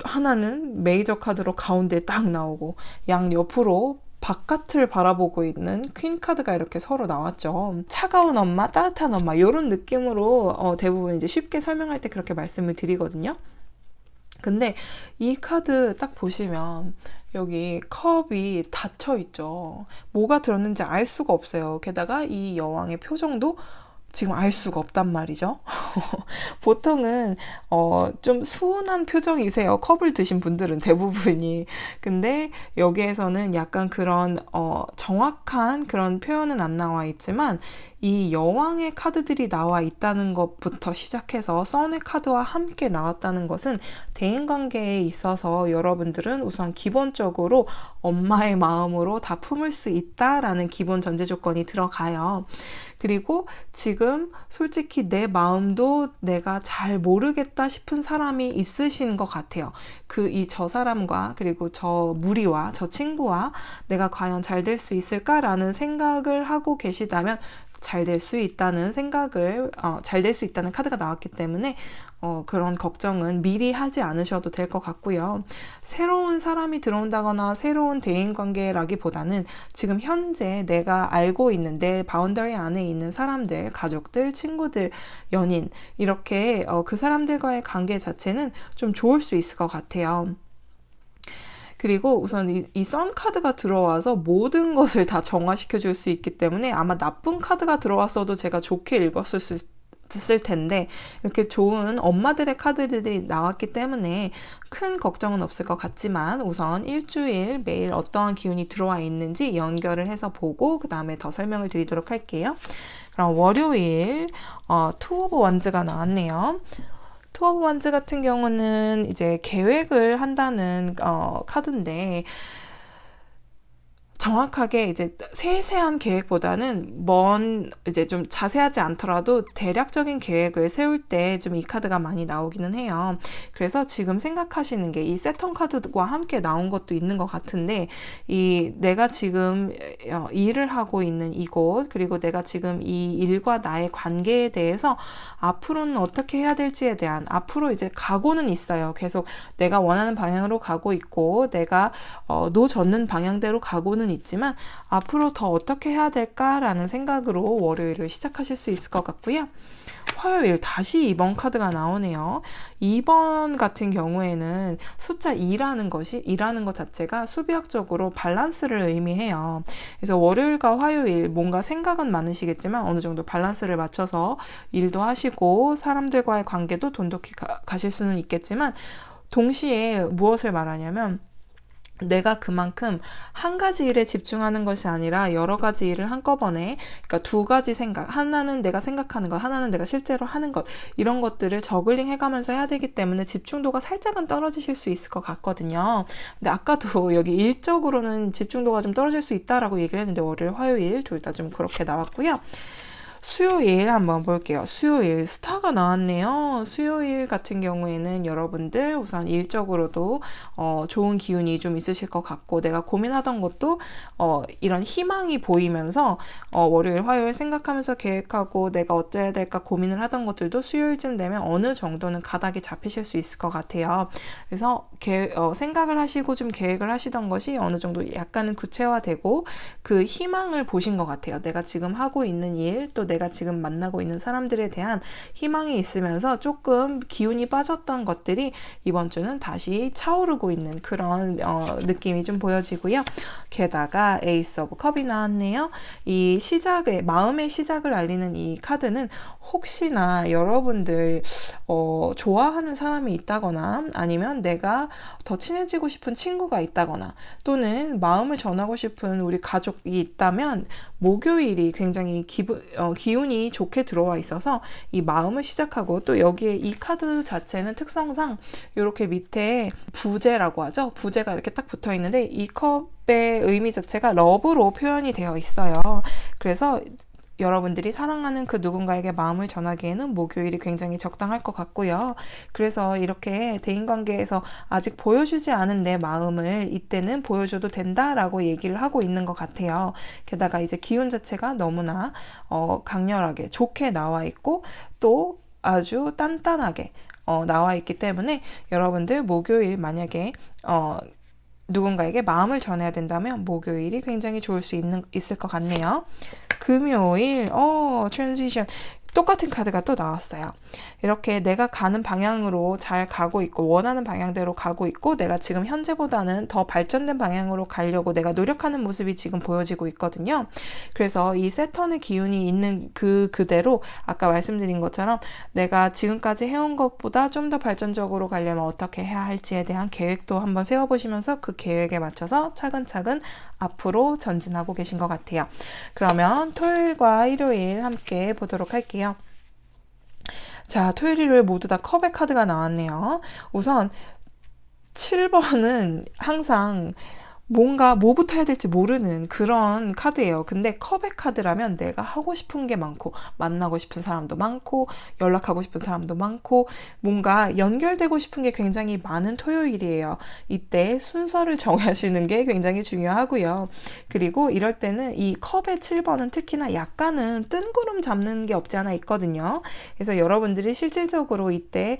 하나는 메이저 카드로 가운데 딱 나오고 양 옆으로 바깥을 바라보고 있는 퀸 카드가 이렇게 서로 나왔죠. 차가운 엄마, 따뜻한 엄마 이런 느낌으로 대부분 이제 쉽게 설명할 때 그렇게 말씀을 드리거든요. 근데 이 카드 딱 보시면 여기 컵이 닫혀 있죠. 뭐가 들었는지 알 수가 없어요. 게다가 이 여왕의 표정도 지금 알 수가 없단 말이죠. 보통은 좀 수은한 표정이세요. 컵을 드신 분들은 대부분이. 근데 여기에서는 약간 그런 정확한 그런 표현은 안 나와 있지만 이 여왕의 카드들이 나와 있다는 것부터 시작해서 선의 카드와 함께 나왔다는 것은 대인관계에 있어서 여러분들은 우선 기본적으로 엄마의 마음으로 다 품을 수 있다라는 기본 전제 조건이 들어가요. 그리고 지금 솔직히 내 마음도 내가 잘 모르겠다 싶은 사람이 있으신 것 같아요. 저 사람과, 그리고 저 무리와, 저 친구와 내가 과연 잘 될 수 있을까라는 생각을 하고 계시다면 잘 될 수 있다는 잘 될 수 있다는 카드가 나왔기 때문에 그런 걱정은 미리 하지 않으셔도 될 것 같고요. 새로운 사람이 들어온다거나 새로운 대인관계라기보다는 지금 현재 내가 알고 있는 내 바운더리 안에 있는 사람들, 가족들, 친구들, 연인, 이렇게 그 사람들과의 관계 자체는 좀 좋을 수 있을 것 같아요. 그리고 우선 이 선 카드가 들어와서 모든 것을 다 정화시켜 줄 수 있기 때문에 아마 나쁜 카드가 들어왔어도 제가 좋게 읽었을 텐데 이렇게 좋은 엄마들의 카드들이 나왔기 때문에 큰 걱정은 없을 것 같지만 우선 일주일 매일 어떠한 기운이 들어와 있는지 연결을 해서 보고 그 다음에 더 설명을 드리도록 할게요. 그럼 월요일 투 오브 원즈가 나왔네요. 투 오브 원즈 같은 경우는 이제 계획을 한다는 카드인데 정확하게 이제 세세한 계획보다는 이제 좀 자세하지 않더라도 대략적인 계획을 세울 때 좀 이 카드가 많이 나오기는 해요. 그래서 지금 생각하시는 게 이 세턴 카드와 함께 나온 것도 있는 것 같은데 내가 지금 일을 하고 있는 이곳, 그리고 내가 지금 이 일과 나의 관계에 대해서 앞으로는 어떻게 해야 될지에 대한 앞으로 이제 각오는 있어요. 계속 내가 원하는 방향으로 가고 있고 내가 놓젓는 방향대로 가고는 있지만 앞으로 더 어떻게 해야 될까라는 생각으로 월요일을 시작하실 수 있을 것 같고요. 화요일 다시 2번 카드가 나오네요. 2번 같은 경우에는 숫자 2라는 것 자체가 수비학적으로 밸런스를 의미해요. 그래서 월요일과 화요일 뭔가 생각은 많으시겠지만 어느 정도 밸런스를 맞춰서 일도 하시고 사람들과의 관계도 돈독히 가실 수는 있겠지만 동시에 무엇을 말하냐면 내가 그만큼 한 가지 일에 집중하는 것이 아니라 여러 가지 일을 한꺼번에, 그러니까 두 가지 생각, 하나는 내가 생각하는 것, 하나는 내가 실제로 하는 것, 이런 것들을 저글링 해가면서 해야 되기 때문에 집중도가 살짝은 떨어지실 수 있을 것 같거든요. 근데 아까도 여기 일적으로는 집중도가 좀 떨어질 수 있다라고 얘기를 했는데 월요일, 화요일 둘 다 좀 그렇게 나왔고요. 수요일 한번 볼게요. 수요일 스타가 나왔네요. 수요일 같은 경우에는 여러분들 우선 일적으로도 좋은 기운이 좀 있으실 것 같고 내가 고민하던 것도 이런 희망이 보이면서 월요일, 화요일 생각하면서 계획하고 내가 어쩌야 될까 고민을 하던 것들도 수요일쯤 되면 어느 정도는 가닥이 잡히실 수 있을 것 같아요. 그래서 생각을 하시고 좀 계획을 하시던 것이 어느 정도 약간은 구체화되고 그 희망을 보신 것 같아요. 내가 지금 하고 있는 일, 또 내가 지금 만나고 있는 사람들에 대한 희망이 있으면서 조금 기운이 빠졌던 것들이 이번 주는 다시 차오르고 있는 그런 느낌이 좀 보여지고요. 게다가 에이스 오브 컵이 나왔네요. 이 마음의 시작을 알리는 이 카드는 혹시나 여러분들 좋아하는 사람이 있다거나 아니면 내가 더 친해지고 싶은 친구가 있다거나 또는 마음을 전하고 싶은 우리 가족이 있다면 목요일이 굉장히 기운이 좋게 들어와 있어서 이 마음을 시작하고, 또 여기에 이 카드 자체는 특성상 이렇게 밑에 부재라고 하죠. 부재가 이렇게 딱 붙어 있는데 이 컵의 의미 자체가 러브로 표현이 되어 있어요. 그래서 여러분들이 사랑하는 그 누군가에게 마음을 전하기에는 목요일이 굉장히 적당할 것 같고요. 그래서 이렇게 대인관계에서 아직 보여주지 않은 내 마음을 이때는 보여줘도 된다라고 얘기를 하고 있는 것 같아요. 게다가 이제 기운 자체가 너무나 강렬하게 좋게 나와 있고, 또 아주 단단하게 나와 있기 때문에 여러분들 목요일 만약에 누군가에게 마음을 전해야 된다면 목요일이 굉장히 좋을 수 있을 것 같네요. 금요일, 트랜지션. 똑같은 카드가 또 나왔어요. 이렇게 내가 가는 방향으로 잘 가고 있고, 원하는 방향대로 가고 있고, 내가 지금 현재보다는 더 발전된 방향으로 가려고 내가 노력하는 모습이 지금 보여지고 있거든요. 그래서 이 세턴의 기운이 있는 그대로 아까 말씀드린 것처럼 내가 지금까지 해온 것보다 좀 더 발전적으로 가려면 어떻게 해야 할지에 대한 계획도 한번 세워보시면서 그 계획에 맞춰서 차근차근 앞으로 전진하고 계신 것 같아요. 그러면 토요일과 일요일 함께 보도록 할게요. 자, 토요일, 일요일 모두 다 컵의 카드가 나왔네요. 우선 7번은 항상 뭔가 뭐부터 해야 될지 모르는 그런 카드예요. 근데 컵의 카드라면 내가 하고 싶은 게 많고, 만나고 싶은 사람도 많고, 연락하고 싶은 사람도 많고, 뭔가 연결되고 싶은 게 굉장히 많은 토요일이에요. 이때 순서를 정하시는 게 굉장히 중요하고요. 그리고 이럴 때는 이 컵의 7번은 특히나 약간은 뜬구름 잡는 게 없지 않아 있거든요. 그래서 여러분들이 실질적으로 이때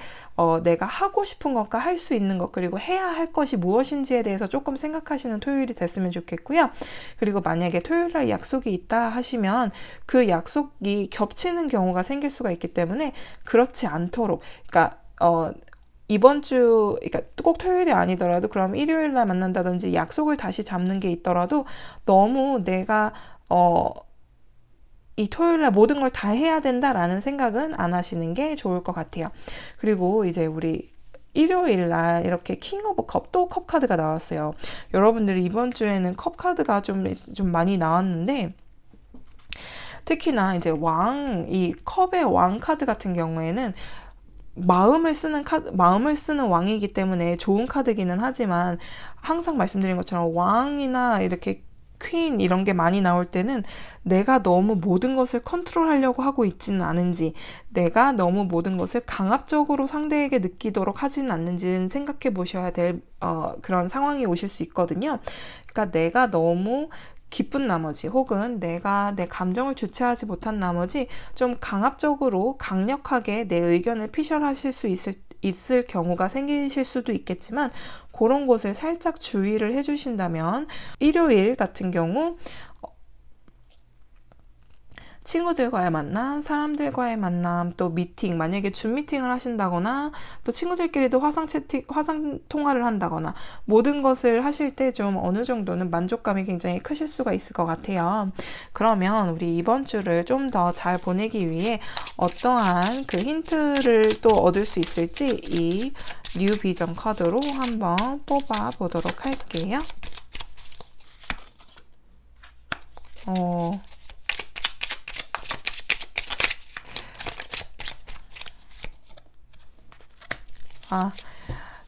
내가 하고 싶은 것과 할 수 있는 것, 그리고 해야 할 것이 무엇인지에 대해서 조금 생각하시는 토요일이 됐으면 좋겠고요. 그리고 만약에 토요일날 약속이 있다 하시면 그 약속이 겹치는 경우가 생길 수가 있기 때문에 그렇지 않도록, 그러니까 이번 주, 그러니까 꼭 토요일이 아니더라도 그럼 일요일날 만난다든지 약속을 다시 잡는 게 있더라도 너무 내가 이 토요일날 모든 걸 다 해야 된다라는 생각은 안 하시는 게 좋을 것 같아요. 그리고 이제 우리 일요일날 이렇게 킹 오브 컵, 또 컵 카드가 나왔어요. 여러분들이 이번 주에는 컵 카드가 좀 많이 나왔는데, 특히나 이제 이 컵의 왕 카드 같은 경우에는 마음을 쓰는 왕이기 때문에 좋은 카드기는 하지만, 항상 말씀드린 것처럼 왕이나 이렇게 퀸 이런 게 많이 나올 때는 내가 너무 모든 것을 컨트롤하려고 하고 있지는 않은지, 내가 너무 모든 것을 강압적으로 상대에게 느끼도록 하지는 않는지는 생각해 보셔야 될 그런 상황이 오실 수 있거든요. 그러니까 내가 너무 기쁜 나머지, 혹은 내가 내 감정을 주체하지 못한 나머지 좀 강압적으로 강력하게 내 의견을 피셜하실 수 있을 경우가 생기실 수도 있겠지만, 그런 곳에 살짝 주의를 해주신다면, 일요일 같은 경우 친구들과의 만남, 사람들과의 만남, 또 미팅, 만약에 줌 미팅을 하신다거나 또 친구들끼리도 화상 통화를 한다거나, 모든 것을 하실 때 좀 어느 정도는 만족감이 굉장히 크실 수가 있을 것 같아요. 그러면 우리 이번 주를 좀 더 잘 보내기 위해 어떠한 그 힌트를 또 얻을 수 있을지 이 뉴 비전 카드로 한번 뽑아 보도록 할게요.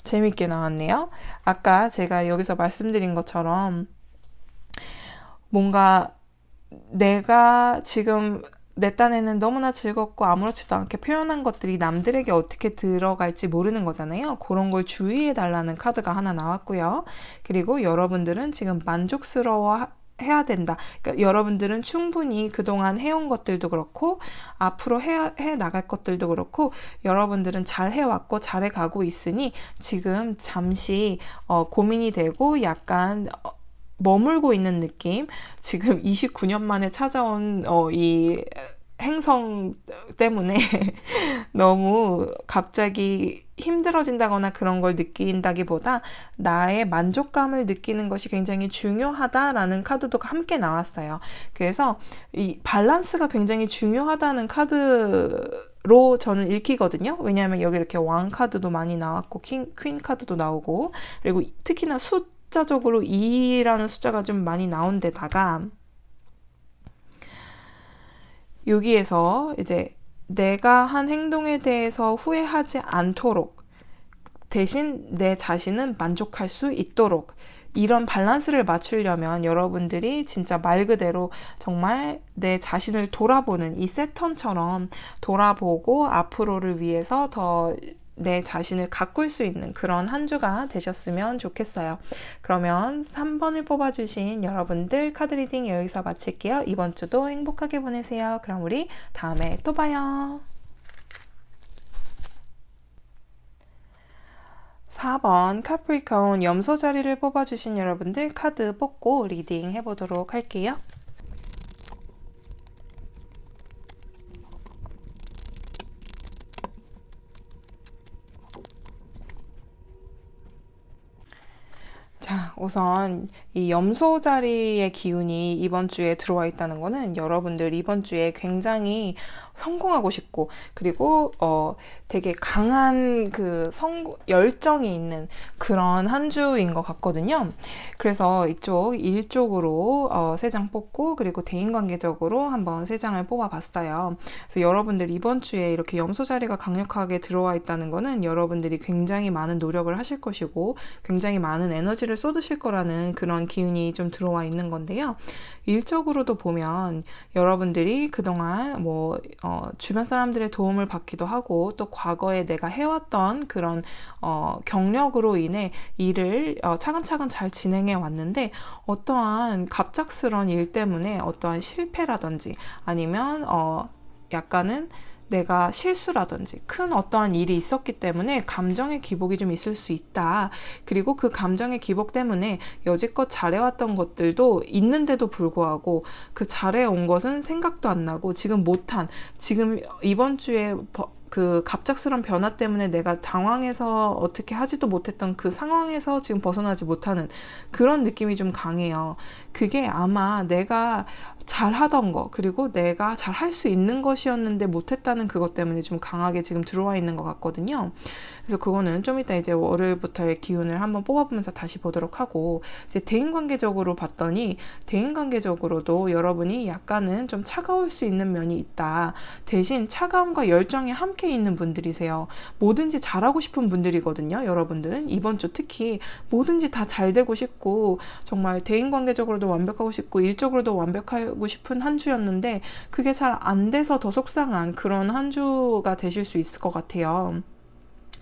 재밌게 나왔네요. 아까 제가 여기서 말씀드린 것처럼 뭔가 내가 지금 내 딴에는 너무나 즐겁고 아무렇지도 않게 표현한 것들이 남들에게 어떻게 들어갈지 모르는 거잖아요. 그런 걸 주의해 달라는 카드가 하나 나왔고요. 그리고 여러분들은 지금 만족스러워 해야 된다. 그러니까 여러분들은 충분히 그동안 해온 것들도 그렇고 앞으로 해 나갈 것들도 그렇고 여러분들은 잘 해왔고 잘 해가고 있으니 지금 잠시 고민이 되고 약간 머물고 있는 느낌, 지금 29년 만에 찾아온 이 행성 때문에 너무 갑자기 힘들어진다거나 그런 걸 느낀다기보다 나의 만족감을 느끼는 것이 굉장히 중요하다라는 카드도 함께 나왔어요. 그래서 이 밸런스가 굉장히 중요하다는 카드로 저는 읽히거든요. 왜냐하면 여기 이렇게 왕 카드도 많이 나왔고 퀸 카드도 나오고, 그리고 특히나 숫자적으로 2라는 숫자가 좀 많이 나온 데다가 여기에서 이제 내가 한 행동에 대해서 후회하지 않도록 대신 내 자신은 만족할 수 있도록 이런 밸런스를 맞추려면 여러분들이 진짜 말 그대로 정말 내 자신을 돌아보는 이 세턴처럼 돌아보고 앞으로를 위해서 더 내 자신을 가꿀 수 있는 그런 한 주가 되셨으면 좋겠어요. 그러면 3번을 뽑아주신 여러분들 카드 리딩 여기서 마칠게요. 이번 주도 행복하게 보내세요. 그럼 우리 다음에 또 봐요. 4번 카프리콘 염소 자리를 뽑아주신 여러분들 카드 뽑고 리딩 해보도록 할게요. 자, 우선 이 염소 자리의 기운이 이번 주에 들어와 있다는 거는 여러분들 이번 주에 굉장히 성공하고 싶고 그리고 되게 강한 그 열정이 있는 그런 한 주인 것 같거든요. 그래서 이쪽 일쪽으로 3장 뽑고 그리고 대인관계적으로 한번 3장을 뽑아봤어요. 그래서 여러분들 이번 주에 이렇게 염소 자리가 강력하게 들어와 있다는 거는 여러분들이 굉장히 많은 노력을 하실 것이고 굉장히 많은 에너지를 쏟으실 거라는 그런 기운이 좀 들어와 있는 건데요. 일적으로도 보면 여러분들이 그동안 주변 사람들의 도움을 받기도 하고 또 과거에 내가 해왔던 그런 경력으로 인해 일을 차근차근 잘 진행해 왔는데 어떠한 갑작스런 일 때문에 어떠한 실패라든지 아니면 약간은 내가 실수라든지 큰 어떠한 일이 있었기 때문에 감정의 기복이 좀 있을 수 있다. 그리고 그 감정의 기복 때문에 여지껏 잘해왔던 것들도 있는데도 불구하고 그 잘해온 것은 생각도 안 나고 지금 이번 주에 그 갑작스런 변화 때문에 내가 당황해서 어떻게 하지도 못했던 그 상황에서 지금 벗어나지 못하는 그런 느낌이 좀 강해요. 그게 아마 내가 잘하던 거 그리고 내가 잘할 수 있는 것이었는데 못했다는 그것 때문에 좀 강하게 지금 들어와 있는 것 같거든요. 그래서 그거는 좀 이따 이제 월요일부터의 기운을 한번 뽑아보면서 다시 보도록 하고 이제 대인관계적으로 봤더니 대인관계적으로도 여러분이 약간은 좀 차가울 수 있는 면이 있다. 대신 차가움과 열정이 함께 있는 분들이세요. 뭐든지 잘하고 싶은 분들이거든요. 여러분들은 이번 주 특히 뭐든지 다 잘 되고 싶고 정말 대인관계적으로도 완벽하고 싶고 일적으로도 완벽하고 싶은 한 주였는데 그게 잘 안 돼서 더 속상한 그런 한 주가 되실 수 있을 것 같아요.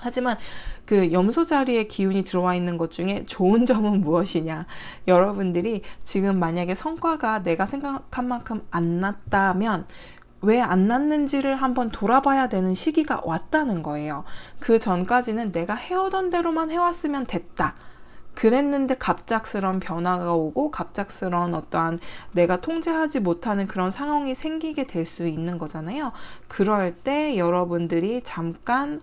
하지만 그 염소 자리에 기운이 들어와 있는 것 중에 좋은 점은 무엇이냐? 여러분들이 지금 만약에 성과가 내가 생각한 만큼 안 났다면 왜 안 났는지를 한번 돌아봐야 되는 시기가 왔다는 거예요. 그 전까지는 내가 해오던 대로만 해왔으면 됐다. 그랬는데 갑작스런 변화가 오고 갑작스런 어떠한 내가 통제하지 못하는 그런 상황이 생기게 될 수 있는 거잖아요. 그럴 때 여러분들이 잠깐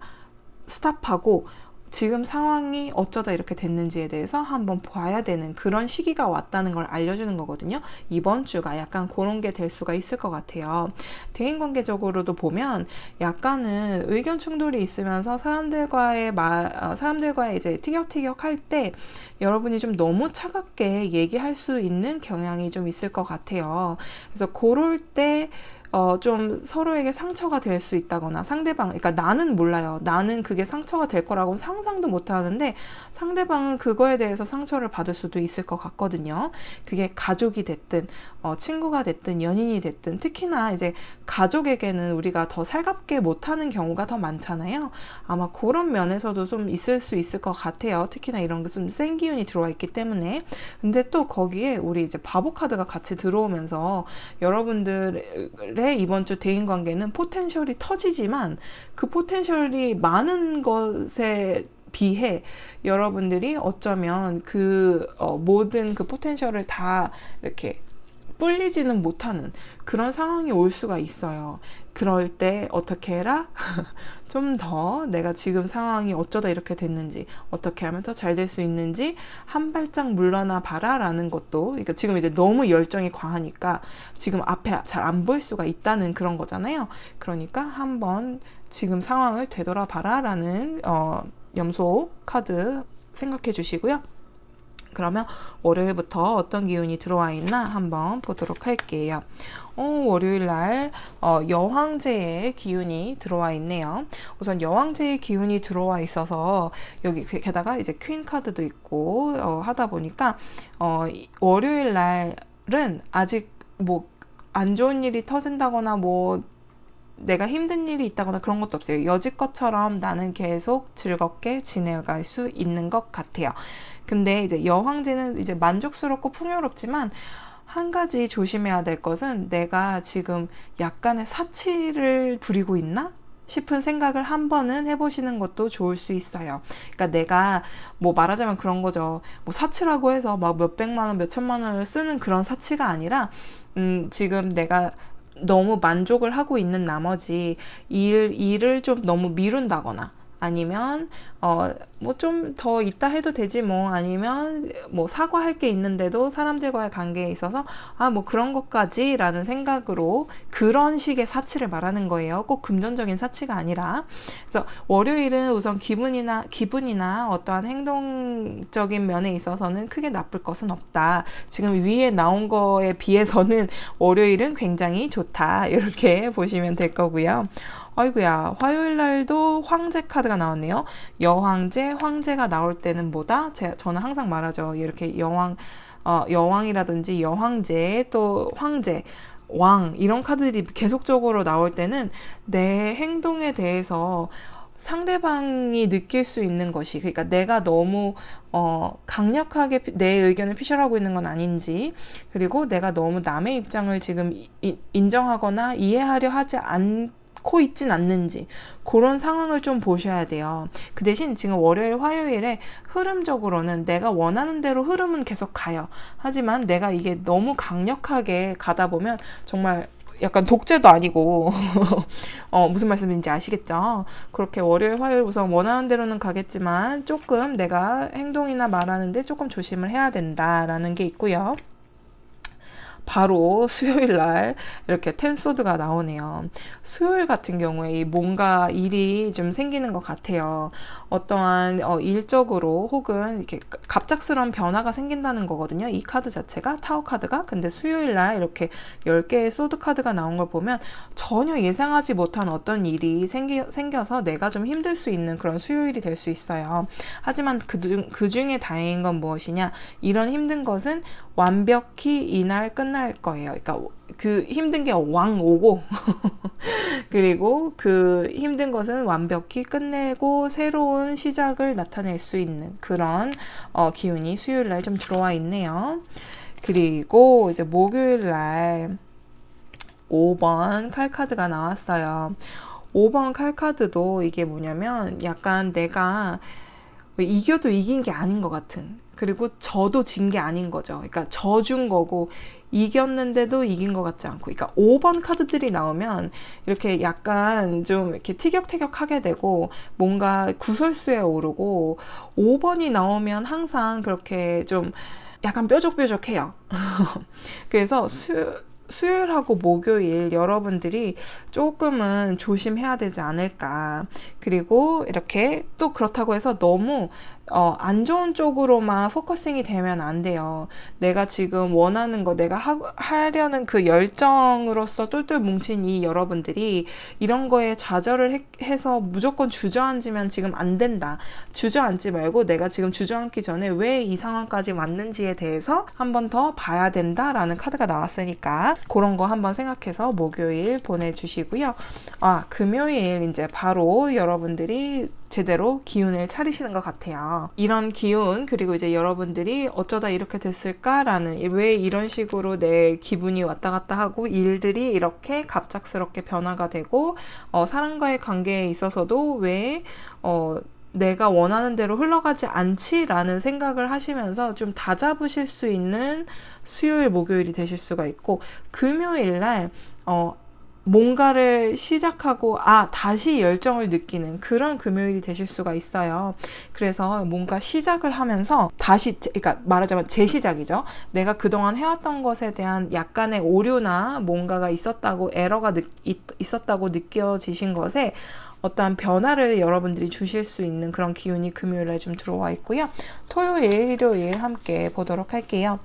스탑하고 지금 상황이 어쩌다 이렇게 됐는지에 대해서 한번 봐야 되는 그런 시기가 왔다는 걸 알려주는 거거든요. 이번 주가 약간 그런 게 될 수가 있을 것 같아요. 대인관계적으로도 보면 약간은 의견 충돌이 있으면서 사람들과의 이제 티격태격 할 때 여러분이 좀 너무 차갑게 얘기할 수 있는 경향이 좀 있을 것 같아요. 그래서 그럴 때 좀 서로에게 상처가 될 수 있다거나 그러니까 나는 몰라요. 나는 그게 상처가 될 거라고 상상도 못 하는데 상대방은 그거에 대해서 상처를 받을 수도 있을 것 같거든요. 그게 가족이 됐든, 친구가 됐든, 연인이 됐든, 특히나 이제 가족에게는 우리가 더 살갑게 못하는 경우가 더 많잖아요. 아마 그런 면에서도 좀 있을 수 있을 것 같아요. 특히나 이런 게 좀 센 기운이 들어와 있기 때문에. 근데 또 거기에 우리 이제 바보 카드가 같이 들어오면서 여러분들의 이번 주 대인관계는 포텐셜이 터지지만 그 포텐셜이 많은 것에 비해 여러분들이 어쩌면 모든 그 포텐셜을 다 이렇게 뿔리지는 못하는 그런 상황이 올 수가 있어요. 그럴 때 어떻게 해라? 좀 더 내가 지금 상황이 어쩌다 이렇게 됐는지 어떻게 하면 더 잘 될 수 있는지 한 발짝 물러나 봐라 라는 것도 그러니까 지금 이제 너무 열정이 과하니까 지금 앞에 잘 안 보일 수가 있다는 그런 거잖아요. 그러니까 한번 지금 상황을 되돌아 봐라 라는 염소 카드 생각해 주시고요. 그러면 월요일부터 어떤 기운이 들어와 있나 한번 보도록 할게요. 월요일 날 여왕제의 기운이 들어와 있네요. 우선 여왕제의 기운이 들어와 있어서 여기 게다가 이제 퀸 카드도 있고 하다 보니까 월요일 날은 아직 뭐 안 좋은 일이 터진다거나 뭐 내가 힘든 일이 있다거나 그런 것도 없어요. 여지껏처럼 나는 계속 즐겁게 지내갈 수 있는 것 같아요. 근데 이제 여황제는 이제 만족스럽고 풍요롭지만 한 가지 조심해야 될 것은 내가 지금 약간의 사치를 부리고 있나? 싶은 생각을 한 번은 해보시는 것도 좋을 수 있어요. 그러니까 내가 뭐 말하자면 그런 거죠. 뭐 사치라고 해서 막 몇백만 원, 몇천만 원을 쓰는 그런 사치가 아니라 지금 내가 너무 만족을 하고 있는 나머지 일을 좀 너무 미룬다거나 아니면 뭐 좀 더 있다 해도 되지 뭐 아니면 뭐 사과할 게 있는데도 사람들과의 관계에 있어서 뭐 그런 것까지 라는 생각으로 그런 식의 사치를 말하는 거예요. 꼭 금전적인 사치가 아니라. 그래서 월요일은 우선 기분이나 어떠한 행동적인 면에 있어서는 크게 나쁠 것은 없다. 지금 위에 나온 거에 비해서는 월요일은 굉장히 좋다. 이렇게 보시면 될 거고요. 아이고야, 화요일 날도 황제 카드가 나왔네요. 여황제, 황제가 나올 때는 뭐다? 저는 항상 말하죠. 이렇게 여왕이라든지 여황제, 또 황제, 왕 이런 카드들이 계속적으로 나올 때는 내 행동에 대해서 상대방이 느낄 수 있는 것이, 그러니까 내가 너무 강력하게 내 의견을 표출하고 있는 건 아닌지, 그리고 내가 너무 남의 입장을 지금 인정하거나 이해하려 하지 않고 있진 않는지, 그런 상황을 좀 보셔야 돼요. 그 대신 지금 월요일, 화요일에 흐름적으로는 내가 원하는 대로 흐름은 계속 가요. 하지만 내가 이게 너무 강력하게 가다 보면 정말 약간 독재도 아니고 무슨 말씀인지 아시겠죠? 그렇게 월요일, 화요일 우선 원하는 대로는 가겠지만 조금 내가 행동이나 말하는데 조금 조심을 해야 된다라는 게 있고요. 바로 수요일 날 이렇게 텐소드가 나오네요. 수요일 같은 경우에 뭔가 일이 좀 생기는 것 같아요. 어떠한 일적으로 혹은 이렇게 갑작스러운 변화가 생긴다는 거거든요. 이 카드 자체가 타워 카드가. 근데 수요일 날 이렇게 10개의 소드 카드가 나온 걸 보면 전혀 예상하지 못한 어떤 일이 생겨서 내가 좀 힘들 수 있는 그런 수요일이 될 수 있어요. 하지만 그 중에 다행인 건 무엇이냐? 이런 힘든 것은 완벽히 이날 끝날 거예요. 그러니까 그 힘든 게 왕 오고 그리고 그 힘든 것은 완벽히 끝내고 새로운 시작을 나타낼 수 있는 그런 기운이 수요일 날 좀 들어와 있네요. 그리고 이제 목요일 날 5번 칼카드가 나왔어요. 5번 칼카드도 이게 뭐냐면 약간 내가 이겨도 이긴 게 아닌 것 같은, 그리고 저도 진 게 아닌 거죠. 그러니까 져준 거고 이겼는데도 이긴 것 같지 않고, 그러니까 5번 카드들이 나오면 이렇게 약간 좀 이렇게 티격태격하게 되고 뭔가 구설수에 오르고, 5번이 나오면 항상 그렇게 좀 약간 뾰족뾰족해요. 그래서 수요일하고 목요일 여러분들이 조금은 조심해야 되지 않을까. 그리고 이렇게 또 그렇다고 해서 너무 안 좋은 쪽으로만 포커싱이 되면 안 돼요. 내가 지금 원하는 거, 내가 하려는 그 열정으로서 똘똘 뭉친 이 여러분들이 이런 거에 좌절을 해서 무조건 주저앉으면 지금 안 된다. 주저앉지 말고 내가 지금 주저앉기 전에 왜 이 상황까지 왔는지에 대해서 한 번 더 봐야 된다라는 카드가 나왔으니까 그런 거 한번 생각해서 목요일 보내주시고요. 금요일 이제 바로 여러분들이 제대로 기운을 차리시는 것 같아요. 이런 기운, 그리고 이제 여러분들이 어쩌다 이렇게 됐을까라는, 왜 이런 식으로 내 기분이 왔다 갔다 하고 일들이 이렇게 갑작스럽게 변화가 되고 사람과의 관계에 있어서도 왜 내가 원하는 대로 흘러가지 않지라는 생각을 하시면서 좀 다잡으실 수 있는 수요일, 목요일이 되실 수가 있고, 금요일 날 뭔가를 시작하고 다시 열정을 느끼는 그런 금요일이 되실 수가 있어요. 그래서 뭔가 시작을 하면서 다시, 그러니까 말하자면 재시작이죠. 내가 그동안 해왔던 것에 대한 약간의 오류나 뭔가가 있었다고, 에러가 있었다고 느껴지신 것에 어떠한 변화를 여러분들이 주실 수 있는 그런 기운이 금요일에 좀 들어와 있고요. 토요일, 일요일 함께 보도록 할게요.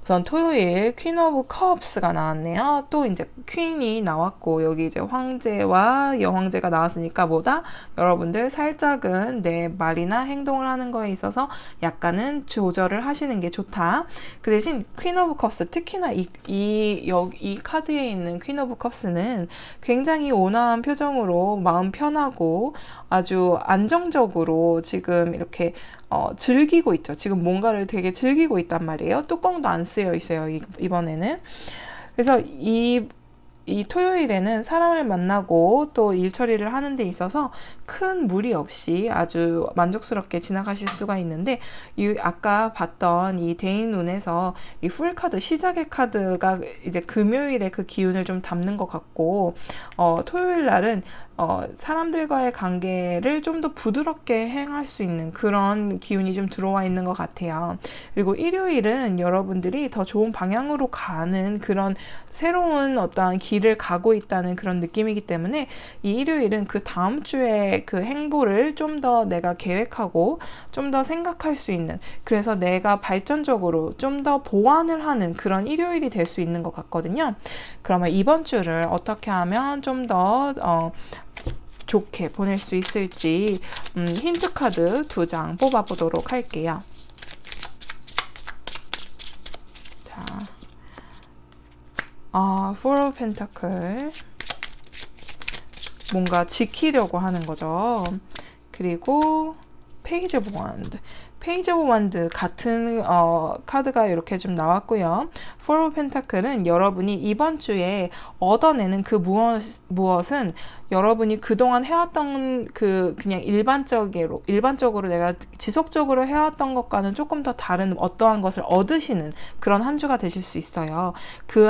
우선 토요일 퀸 오브 컵스가 나왔네요. 또 이제 퀸이 나왔고 여기 이제 황제와 여황제가 나왔으니까 뭐다? 여러분들 살짝은 내 말이나 행동을 하는 거에 있어서 약간은 조절을 하시는 게 좋다. 그 대신 퀸 오브 컵스, 특히나 이 카드에 있는 퀸 오브 컵스는 굉장히 온화한 표정으로 마음 편하고 아주 안정적으로 지금 이렇게 즐기고 있죠. 지금 뭔가를 되게 즐기고 있단 말이에요. 뚜껑도 안 쓰여 있어요. 이번에는. 그래서 이 토요일에는 사람을 만나고 또 일 처리를 하는 데 있어서 큰 무리 없이 아주 만족스럽게 지나가실 수가 있는데, 아까 봤던 이 대인 운에서 이 풀 카드, 시작의 카드가 이제 금요일에 그 기운을 좀 담는 것 같고, 토요일 날은 사람들과의 관계를 좀 더 부드럽게 행할 수 있는 그런 기운이 좀 들어와 있는 것 같아요. 그리고 일요일은 여러분들이 더 좋은 방향으로 가는 그런 새로운 어떠한 길을 가고 있다는 그런 느낌이기 때문에 이 일요일은 그 다음 주에 그 행보를 좀 더 내가 계획하고 좀 더 생각할 수 있는, 그래서 내가 발전적으로 좀 더 보완을 하는 그런 일요일이 될 수 있는 것 같거든요. 그러면 이번 주를 어떻게 하면 좀 더 좋게 보낼 수 있을지 힌트 카드 2장 뽑아보도록 할게요. 자, Four of Pentacle, 뭔가 지키려고 하는 거죠. 그리고 페이지 오브 원드, 페이지 오브 원드 같은 카드가 이렇게 좀 나왔고요. Four of Pentacle은 여러분이 이번 주에 얻어내는 그 무엇은 여러분이 그동안 해왔던 그냥 일반적으로 내가 지속적으로 해왔던 것과는 조금 더 다른 어떠한 것을 얻으시는 그런 한 주가 되실 수 있어요. 그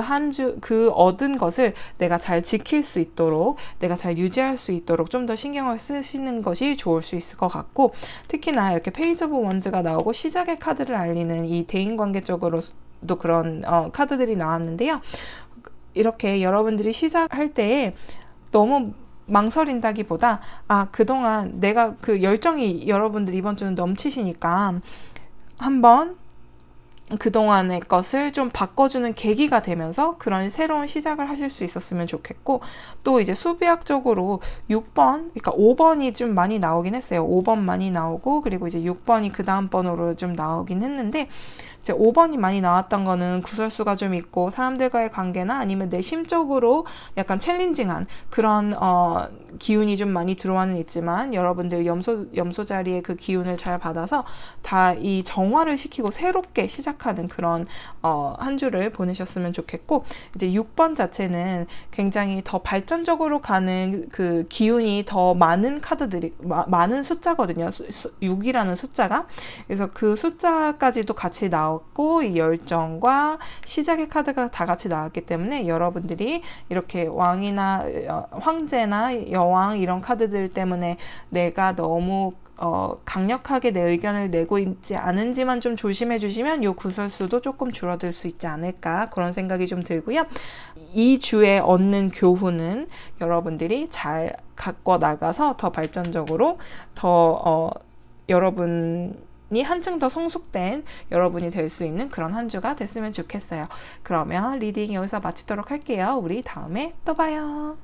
얻은 것을 내가 잘 지킬 수 있도록, 내가 잘 유지할 수 있도록 좀 더 신경을 쓰시는 것이 좋을 수 있을 것 같고, 특히나 이렇게 페이지 오브 원즈가 나오고 시작의 카드를 알리는 이 대인관계 쪽으로도 그런 카드들이 나왔는데요. 이렇게 여러분들이 시작할 때에 너무 망설인다기보다 그동안 내가 그 열정이 여러분들 이번 주는 넘치시니까 한번 그동안의 것을 좀 바꿔주는 계기가 되면서 그런 새로운 시작을 하실 수 있었으면 좋겠고, 또 이제 수비학적으로 6번, 그러니까 5번이 좀 많이 나오긴 했어요. 5번 많이 나오고, 그리고 이제 6번이 그 다음 번으로 좀 나오긴 했는데, 이제 5번이 많이 나왔던 거는 구설수가 좀 있고 사람들과의 관계나 아니면 내 심적으로 약간 챌린징한 그런 기운이 좀 많이 들어와는 있지만, 여러분들 염소 자리에 그 기운을 잘 받아서 다 이 정화를 시키고 새롭게 시작하는 그런 한 주를 보내셨으면 좋겠고, 이제 6번 자체는 굉장히 더 발전적으로 가는 그 기운이 더 많은 카드들이 많은 숫자거든요. 6이라는 숫자가. 그래서 그 숫자까지도 같이 나왔고, 이 열정과 시작의 카드가 다 같이 나왔기 때문에 여러분들이 이렇게 왕이나 황제나 여왕 이런 카드들 때문에 내가 너무 강력하게 내 의견을 내고 있지 않은지만 좀 조심해 주시면 요 구설수도 조금 줄어들 수 있지 않을까, 그런 생각이 좀 들고요. 이 주에 얻는 교훈은 여러분들이 잘 갖고 나가서 더 발전적으로 더 여러분이 한층 더 성숙된 여러분이 될 수 있는 그런 한 주가 됐으면 좋겠어요. 그러면 리딩 여기서 마치도록 할게요. 우리 다음에 또 봐요.